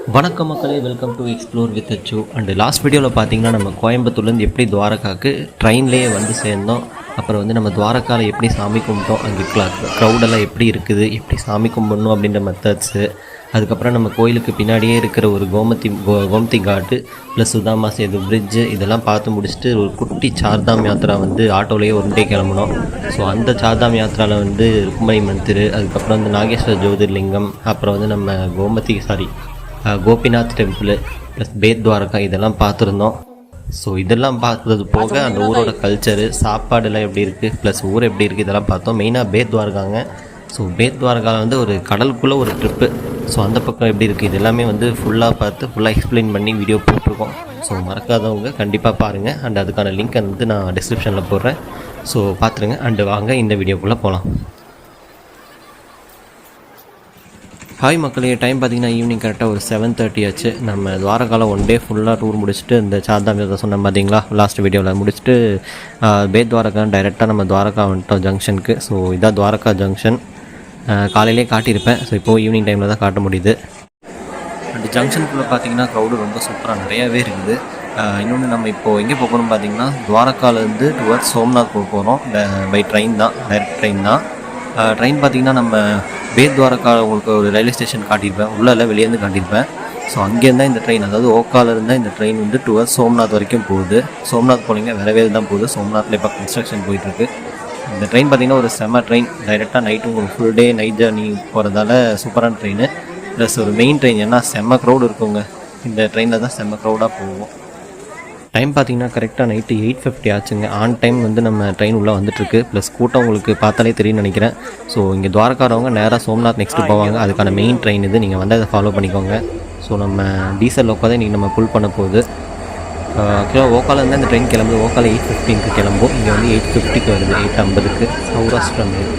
வணக்கம் மக்களே, welcome to explore with அச்சு. அண்டு லாஸ்ட் வீடியோவில் பார்த்தீங்கன்னா நம்ம கோயம்புத்தூர்லேருந்து எப்படி துவாரகாவுக்கு ட்ரெயின்லேயே வந்து சேர்ந்தோம். அப்புறம் வந்து நம்ம துவாரகாவில் எப்படி சாமி கும்பிட்டோம், அங்கே க்ரௌடெல்லாம் எப்படி இருக்குது, எப்படி சாமி கும்பிடணும் அப்படின்ற மெத்தட்ஸு. அதுக்கப்புறம் நம்ம கோயிலுக்கு பின்னாடியே இருக்கிற ஒரு கோமதி காட்டு ப்ளஸ் சுதாமா சேது பிரிட்ஜு இதெல்லாம் பார்த்து முடிச்சுட்டு ஒரு குட்டி சார்தாம் யாத்திரா வந்து ஆட்டோலேயே ஒரு டே கிளம்பணும். ஸோ அந்த சார்தாம் யாத்திராவில் வந்து ருக்மணி மந்திர், அதுக்கப்புறம் வந்து நாகேஸ்வர ஜோதிர்லிங்கம், அப்புறம் வந்து நம்ம கோபிநாத் டெம்பிள் ப்ளஸ் பேத் துவாரகா இதெல்லாம் பார்த்துருந்தோம். ஸோ இதெல்லாம் பார்த்தது போக அந்த ஊரோட கல்ச்சரு, சாப்பாடுலாம் எப்படி இருக்குது, ப்ளஸ் ஊர் எப்படி இருக்குது இதெல்லாம் பார்த்தோம். மெயினாக பேத் துவாரகாங்க. ஸோ பேத் துவாரகாவில் வந்து ஒரு கடலுக்குள்ளே ஒரு ட்ரிப்பு. ஸோ அந்த பக்கம் எப்படி இருக்குது இது எல்லாமே வந்து ஃபுல்லாக பார்த்து ஃபுல்லாக எக்ஸ்பிளைன் பண்ணி வீடியோ போட்டிருக்கோம். ஸோ மறக்காதவங்க கண்டிப்பாக பாருங்கள். அண்ட் அதுக்கான லிங்க்கை வந்து நான் டிஸ்கிரிப்ஷனில் போடுறேன். ஸோ பார்த்துருங்க. அண்டு வாங்க இந்த வீடியோக்குள்ளே போகலாம். ஹாய் மக்களே, டைம் பார்த்திங்கன்னா ஈவினிங் கரெக்டாக ஒரு 7:30 ஆச்சு. நம்ம துவாரகாவில் ஒன் டே ஃபுல்லாக டூர் முடிச்சுட்டு இந்த சார்தாம் யாத்திரை சொன்னேன் பார்த்தீங்களா லாஸ்ட் வீடியோவில் முடிச்சுட்டு பேத் துவாரகா டைரெக்டாக நம்ம துவாரகா வந்துட்டோம் ஜங்ஷனுக்கு. ஸோ இதான் துவாரகா ஜங்ஷன். காலையிலே காட்டியிருப்பேன். ஸோ இப்போது ஈவினிங் டைமில் தான் காட்ட முடியுது. அண்ட் ஜங்ஷனுக்குள்ளே பார்த்தீங்கன்னா க்ரௌடு ரொம்ப சூப்பராக நிறையாவே இருக்குது. இன்னொன்று நம்ம இப்போது எங்கே போகணும் பார்த்தீங்கன்னா துவாரகாவிலேருந்து டுவர்ட்ஸ் சோம்நாத் போக போகிறோம். பை ட்ரெயின் தான், டைரக்ட் ட்ரெயின் தான். ட்ரெயின் பார்த்திங்கன்னா நம்ம பேத் துவாரகா உங்களுக்கு ஒரு ரயில்வே ஸ்டேஷன் காட்டியிருப்பேன், உள்ளே வெளியேருந்து காட்டியிருப்பேன். ஸோ அங்கேருந்தான் இந்த ட்ரெயின், அதாவது ஓக்காலேருந்தால் இந்த ட்ரெயின் வந்து டுவர்ட்ஸ் சோம்நாத் வரைக்கும் போகுது. சோம்நாத் போனீங்க வேறு தான் போகுது. சோம்நாத்தில் இப்போ கன்ஸ்ட்ரக்ஷன் போயிட்டுருக்கு. இந்த ட்ரெயின் பார்த்திங்கன்னா ஒரு செம்ம ட்ரெயின். டைரெக்டாக நைட்டு உங்களுக்கு ஃபுல் டே நைட் ஜர்னி போகிறதால சூப்பரான ட்ரெயின். ப்ளஸ் ஒரு மெயின் ட்ரெயின், ஏன்னா செம்ம க்ரௌடு இருக்குங்க. இந்த ட்ரெயினில் தான் செம்ம க்ரௌடாக போவோம். டைம் பார்த்திங்கன்னா கரெக்டாக நைட்டு 8:50 ஆச்சுங்க. ஆன் டைம் வந்து நம்ம ட்ரெயின் உள்ளே வந்துட்டுருக்கு. ப்ளஸ் கூட்டம் உங்களுக்கு பார்த்தாலே தெரியும்னு நினைக்கிறேன். ஸோ இங்கே துவாரகாரவங்க நேராக சோம்நாத் நெக்ஸ்ட்டு போவாங்க. அதுக்கான மெயின் ட்ரெயின் இது. நீங்கள் வந்து அதை ஃபாலோ பண்ணிக்கோங்க. ஸோ நம்ம டீசல் லோக்கா தான் இன்றைக்கி நம்ம புல் பண்ண போகுது. ஆக்சுவலாக ஓக்காலேருந்து இந்த ட்ரெயின் கிளம்புது. ஓக்கால 8:15 கிளம்பும். இங்கே வந்து 8:50 வருது, 8:50 சௌராஷ்டிரா மெயில்.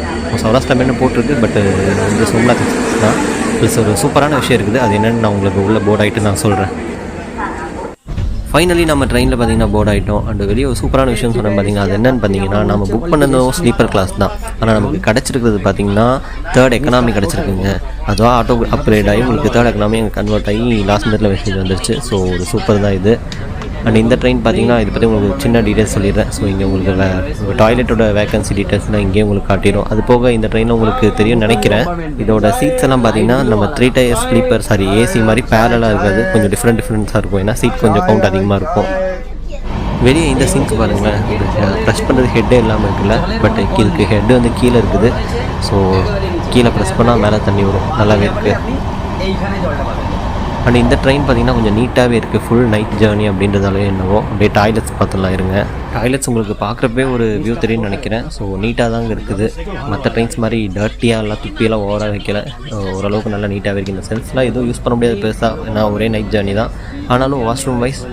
சௌராஷ்டிரா மெயின்னு போட்டிருக்கு. பட்டு வந்து சோம்நாத் எக்ஸ்பிரஸ் தான். ப்ளஸ் ஒரு சூப்பரான விஷயம் இருக்குது. அது என்னென்னு நான் உங்களுக்கு உள்ள போர்ட் ஆகிட்டு நான் சொல்கிறேன். ஃபைனலி நம்ம ட்ரெயினில் பார்த்திங்கன்னா போர்ட் ஆகிட்டோம். அண்ட் வெளியே ஒரு சூப்பரான விஷயம் சொன்னேன் பார்த்திங்கன்னா, அது என்னென்னு பார்த்தீங்கன்னா நம்ம புக் பண்ணதும் ஸ்லீப்பர் கிளாஸ் தான். ஆனால் நமக்கு கிடச்சிருக்கிறது பார்த்திங்கன்னா 3rd எக்கனாமி கிடச்சிருக்குங்க. அதுவாக ஆட்டோ அப்கிரேட் ஆகி உங்களுக்கு 3rd எக்கனாமி கன்வெர்ட் ஆகி லாஸ்ட் மினிட்ல மெசேஜ் வந்துருச்சு. ஸோ ஒரு சூப்பர் தான் இது. அண்ட் இந்த ட்ரெயின் பார்த்திங்கன்னா இதை பற்றி உங்களுக்கு சின்ன டீட்டெயில்ஸ் சொல்லிடுறேன். ஸோ இங்கே உங்களுக்கு டாய்லெட்டோட வேகன்சி டீட்டெயில்ஸ்லாம் இங்கேயே உங்களுக்கு காட்டிடும். அது போக இந்த ட்ரெயினில் உங்களுக்கு தெரியும்னு நினைக்கிறேன், இதோட சீட்ஸ் எல்லாம் பார்த்திங்கன்னா நம்ம 3 tier ஸ்லீப்பர் ஏசி மாதிரி பேரலாக இருக்காது. கொஞ்சம் டிஃப்ரெண்ட்ஸாக இருக்கும். ஏன்னா சீட் கொஞ்சம் கவுண்ட் அதிகமாக இருக்கும். வெளியே இந்த சீன்ஸ் பாருங்களேன், ப்ரெஸ் பண்ணுறது ஹெட்டே இல்லாமல் இருக்குல்ல. பட் இதுக்கு ஹெட்டு வந்து கீழே இருக்குது. ஸோ கீழே ப்ரெஸ் பண்ணால் மேலே தண்ணி வரும். நல்லாவே இருக்குது. அண்ட் இந்த ட்ரெயின் பார்த்திங்கன்னா கொஞ்சம் நீட்டாகவே இருக்குது. ஃபுல் நைட் ஜேர்னி அப்படின்றதாலே என்னவோ. அப்படியே டாய்லெட்ஸ் பார்த்துலாம் இருங்க. டாய்லெட்ஸ் உங்களுக்கு பார்க்குறப்பே ஒரு வியூ தெரியும்னு நினைக்கிறேன். ஸோ நீட்டாக தாங்க இருக்குது. மற்ற ட்ரெயின்ஸ் மாதிரி டர்ட்டியாக எல்லாம் துப்பியெல்லாம் ஓவராக வைக்கல. ஓரளவுக்கு நல்லா நீட்டாகவே இருக்குது. இந்த செல்ஃப்லாம் எதுவும் யூஸ் பண்ண முடியாது பெருசாக, ஏன்னா ஒரே நைட் ஜேர்னி தான். ஆனாலும் வாஷ்ரூம் வைஸ்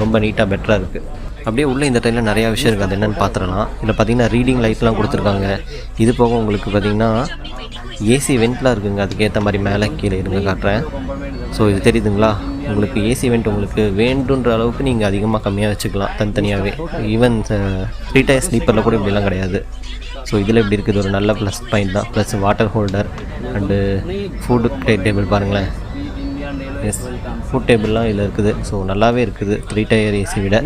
ரொம்ப நீட்டாக பெட்டராக இருக்குது. அப்படியே உள்ளே இந்த ட்ரெயினில் நிறையா விஷயம் இருக்குது. அது என்னென்னு பார்த்துடலாம். இதில் பார்த்திங்கன்னா ரீடிங் லைட்லாம் கொடுத்துருக்காங்க. இது போக உங்களுக்கு பார்த்திங்கன்னா ஏசி வெண்ட்லாம் இருக்குங்க. அதுக்கேற்ற மாதிரி மேலே கீழே இருங்க காட்டுறேன். ஸோ இது தெரியுதுங்களா உங்களுக்கு? ஏசி வெண்ட் உங்களுக்கு வேண்டுன்ற அளவுக்கு நீங்கள் அதிகமாக கம்மியாக வச்சுக்கலாம் தனித்தனியாகவே. ஈவன் 3 tier ஸ்லீப்பரில் கூட இப்படிலாம் கிடையாது. ஸோ இதில் இப்படி இருக்குது, ஒரு நல்ல ப்ளஸ் பாயிண்ட் தான். Plus water holder and food table பாருங்களேன். எஸ், ஃபுட் டேபிள்லாம் இதில் இருக்குது. ஸோ நல்லாவே இருக்குது 3 tier ஏசி விட.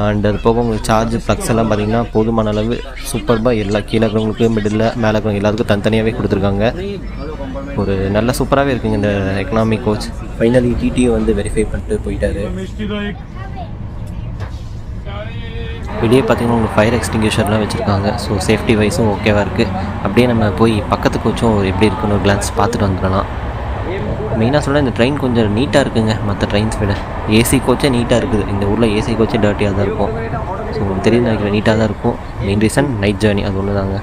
அண்ட் அது போக உங்களுக்கு சார்ஜ் ப்ளக்ஸ் எல்லாம் பார்த்திங்கன்னா போதுமான அளவு சூப்பர்பாக எல்லா கீழே இருக்கிறவங்களுக்கு மிடில் மேலே இருக்கிறவங்க எல்லாத்துக்கும் தனித்தனியாகவே கொடுத்துருக்காங்க. ஒரு நல்ல சூப்பராகவே இருக்குங்க இந்த எக்கனாமிக் கோச். ஃபைனலி டிடிஓ வந்து வெரிஃபை பண்ணிட்டு போயிட்டாரு. வெளியே பார்த்திங்கன்னா உங்களுக்கு ஃபயர் எக்ஸ்டிங்யூஷர்லாம் வச்சுருக்காங்க. ஸோ சேஃப்டி வைஸும் ஓகேவாக இருக்குது. அப்படியே நம்ம போய் பக்கத்து கோச்சும் எப்படி இருக்குன்னு ஒரு கிளான்ஸ் பார்த்துட்டு வந்துடலாம். மெயினாக சொல்ல இந்த ட்ரெயின் கொஞ்சம் நீட்டாக இருக்குங்க மற்ற ட்ரெயின்ஸ் விட. ஏசி கோச்சே நீட்டாக இருக்குது. இந்த ஊரில் ஏசி கோச்சே டர்ட்டியாக தான் இருக்கும். ஸோ உங்களுக்கு தெரியுது நினைக்கிறேன், நீட்டாக தான் இருக்கும். மெயின் ரீசன் நைட் ஜேர்னி, அது ஒன்று தாங்க.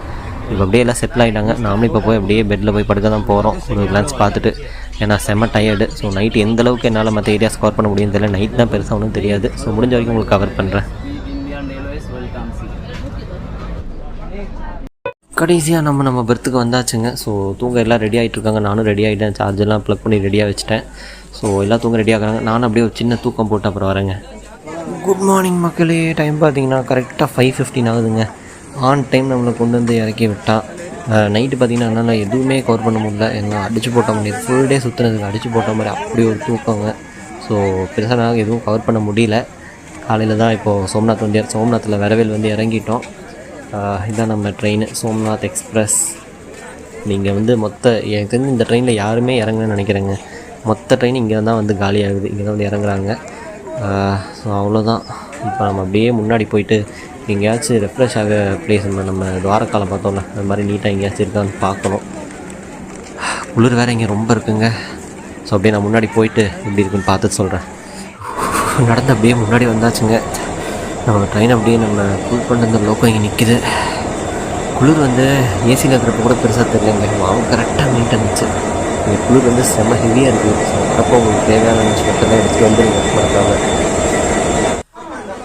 இப்போ அப்படியே எல்லாம் செட்டில் ஆகிட்டாங்க. நாமளும் இப்போ போய் அப்படியே பெட்டில் போய் படுக்க தான் போகிறோம் ஒரு கிளான்ஸ் பார்த்துட்டு. ஏன்னா செம்ம டயர்டு. ஸோ நைட் எந்த அளவுக்கு என்னால் மற்ற ஏரியாஸ் கவர் பண்ண முடியும் தெரியல. நைட் தான் பெருசாக ஒன்றும் தெரியாது. ஸோ முடிஞ்ச வரைக்கும் உங்களுக்கு கவர் பண்ணுறேன். கடைசியாக நம்ம பெர்த்துக்கு வந்தாச்சுங்க. ஸோ தூங்க எல்லாம் ரெடி ஆகிட்ருக்காங்க. நானும் ரெடி ஆகிட்டேன். சார்ஜெல்லாம் ப்ளக் பண்ணி ரெடியாக வச்சுட்டேன். ஸோ எல்லாம் தூங்க ரெடி ஆகிறாங்க. நானும் அப்படியே ஒரு சின்ன தூக்கம் போட்டு அப்புறம் வரேங்க. குட் மார்னிங் மக்களே. டைம் பார்த்திங்கன்னா கரெக்டாக 5:15 ஆகுதுங்க. ஆன் டைம் நம்மளை கொண்டு வந்து இறக்கி விட்டால் நைட்டு பார்த்திங்கன்னா என்னால் எதுவுமே கவர் பண்ண முடியல, என்னால் அடித்து போட்ட முடியாது. ஃபுல் டே சுற்றுனதுக்கு அடித்து போட்ட மாதிரி அப்படி ஒரு தூக்கங்க. ஸோ பெருசாக நான் எதுவும் கவர் பண்ண முடியல. காலையில் தான் இப்போது சோம்நாத்தில் வரவேல் வந்து இறங்கிட்டோம். இதுதான் நம்ம ட்ரெயின், சோம்நாத் எக்ஸ்பிரஸ். நீங்கள் வந்து எனக்கு தெரிஞ்சு இந்த ட்ரெயினில் யாருமே இறங்கணும்னு நினைக்கிறேங்க. மொத்த ட்ரெயின் இங்கே தான் வந்து காலியாகுது, இங்கே தான் வந்து இறங்குறாங்க. ஸோ அவ்வளோதான். இப்போ நம்ம அப்படியே முன்னாடி போயிட்டு எங்கேயாச்சும் ரெஃப்ரெஷ் ஆக ப்ளேஸ் நம்ம துவாரகாவில் பார்த்தோம்ல அந்த மாதிரி நீட்டாக எங்கேயாச்சும் இருக்கான்னு பார்க்கணும். குளிர் வேறு இங்கே ரொம்ப இருக்குங்க. ஸோ அப்படியே நான் முன்னாடி போயிட்டு எப்படி இருக்குன்னு பார்த்துட்டு சொல்கிறேன். நடந்து அப்படியே முன்னாடி வந்தாச்சுங்க. நம்ம ட்ரெயின் அப்படியே நம்ம ஃபுல் கொண்டு வந்த லோக்கம் இங்கே நிற்கிது. குளிர் வந்து ஏசியில் இருக்கிறப்ப கூட பெருசாக தெரியலங்க, அவங்க கரெக்டாக மெயின்டைன் இருந்துச்சு. இங்கே குளிர் வந்து செம்ம ஹெவியாக இருக்குது. ஸோ அப்போ உங்களுக்கு தேவையான ஸ்வெட்டர்லாம் எடுத்துகிட்டு வந்துடுங்க மறக்காம.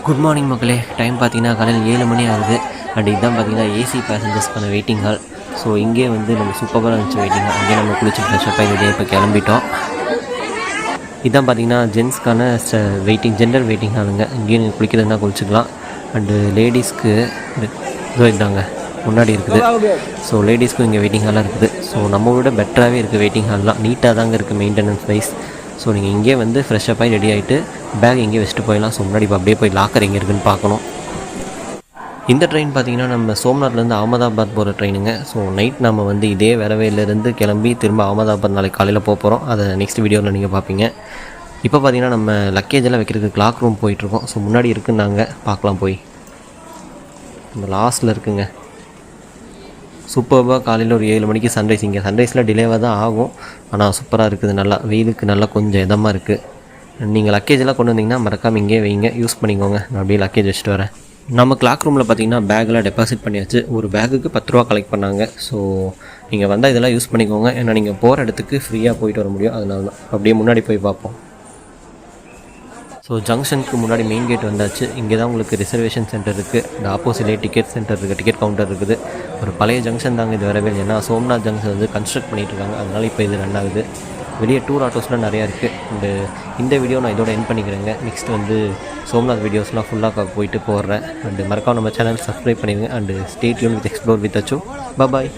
குட் மார்னிங் மக்களே. டைம் பார்த்தீங்கன்னா காலையில் 7 மணி ஆகுது. அண்ட் இதுதான் பார்த்தீங்கன்னா ஏசி பேசஞ்சர்ஸ்க்கான வெயிட்டிங் ஹால். ஸோ இங்கே வந்து நம்ம சூப்பராக இருந்துச்சு வெயிட்டிங் ஹால். அங்கேயே நம்ம குளிச்சு ஃப்ரெஷ்ஷப் ஆகி இப்போ கிளம்பிட்டோம். இதுதான் பார்த்தீங்கன்னா ஜென்ஸ்க்கான ஜெண்டர் வெயிட்டிங் ஹாலுங்க. இங்கேயும் நீங்கள் குளிக்கிறதுனா குளிச்சுக்கலாம். அண்டு லேடிஸ்க்கு இதாங்க முன்னாடி இருக்குது. ஸோ லேடிஸ்க்கும் இங்கே வெயிட்டிங் ஹாலாக இருக்குது. ஸோ நம்ம விட பெட்டராகவே இருக்குது வெயிட்டிங் ஹால்லாம், நீட்டாக தாங்க இருக்குது மெயின்டெனன்ஸ் வைஸ். ஸோ நீங்கள் இங்கே வந்து ஃப்ரெஷ்ஷப் ஆகி ரெடி ஆகிட்டு பேக் இங்கே வச்சுட்டு போயிடலாம். ஸோ முன்னாடி அப்படியே போய் லாக்கர் எங்கே இருக்குதுன்னு பார்க்கணும். இந்த ட்ரெயின் பார்த்திங்கன்னா நம்ம சோம்நாத்லேருந்து அகமதாபாத் போகிற ட்ரெயினுங்க. ஸோ நைட் நம்ம வந்து இதே வரவேலேருந்து கிளம்பி திரும்ப அகமதாபாத் நாளைக்கு காலையில் போகிறோம். அதை நெக்ஸ்ட் வீடியோவில் நீங்கள் பார்ப்பீங்க. இப்போ பார்த்திங்கன்னா நம்ம லக்கேஜெல்லாம் வைக்கிறதுக்கு கிளாக் ரூம் போயிட்டுருக்கோம். ஸோ முன்னாடி இருக்குன்னு நாங்கள் பார்க்கலாம் போய். இந்த லாஸ்ட்டில் இருக்குங்க. சூப்பராக காலையில் ஒரு 7 மணிக்கு சன்ரைஸ். இங்கே சன்ரைஸில் டிலேவாக தான் ஆகும், ஆனால் சூப்பராக இருக்குது. நல்லா வெயிலுக்கு நல்லா கொஞ்சம் இதமாக இருக்குது. நீங்கள் லக்கேஜெல்லாம் கொண்டு வந்தீங்கன்னா மறக்காமல் இங்கே வைங்க, யூஸ் பண்ணிக்கோங்க. நான் அப்படியே லக்கேஜ் வச்சுட்டு வரேன். நம்ம கிளாக் ரூமில் பார்த்தீங்கன்னா பேக்கெலாம் டெபாசிட் பண்ணியாச்சு. ஒரு பேக்குக்கு 10 ரூபா கலெக்ட் பண்ணாங்க. ஸோ நீங்கள் வந்தால் இதெல்லாம் யூஸ் பண்ணிக்கோங்க. ஏன்னா நீங்கள் போகிற இடத்துக்கு ஃப்ரீயாக போயிட்டு வர முடியும், அதனால தான். அப்படியே முன்னாடி போய் பார்ப்போம். ஸோ ஜங்ஷனுக்கு முன்னாடி மெயின் கேட் வந்தாச்சு. இங்கே தான் உங்களுக்கு ரிசர்வேஷன் சென்டர் இருக்குது. இந்த ஆப்போசிட்லேயே டிக்கெட் சென்டர் இருக்குது, டிக்கெட் கவுண்டர் இருக்குது. ஒரு பழைய ஜங்ஷன் தாங்க இது வரவே. ஏன்னா சோம்நாத் ஜங்ஷன் வந்து கன்ஸ்ட்ரக்ட் பண்ணிகிட்ருக்காங்க, அதனால் இப்போ இது ரன் ஆகுது. வெளியே டூர் ஆட்டோஸ்லாம் நிறையா இருக்குது. இந்த வீடியோ நான் இதோட எண்ட் பண்ணிக்கிறேங்க. நெக்ஸ்ட் வந்து சோம்நாத் வீடியோஸ்லாம் ஃபுல்லாக போயிட்டு போடுறேன். அண்டு மறக்காம நம்ம சேனல் சப்ஸ்கிரைப் பண்ணிடுங்க. And stay tune with explore with அச்சு. பாய்.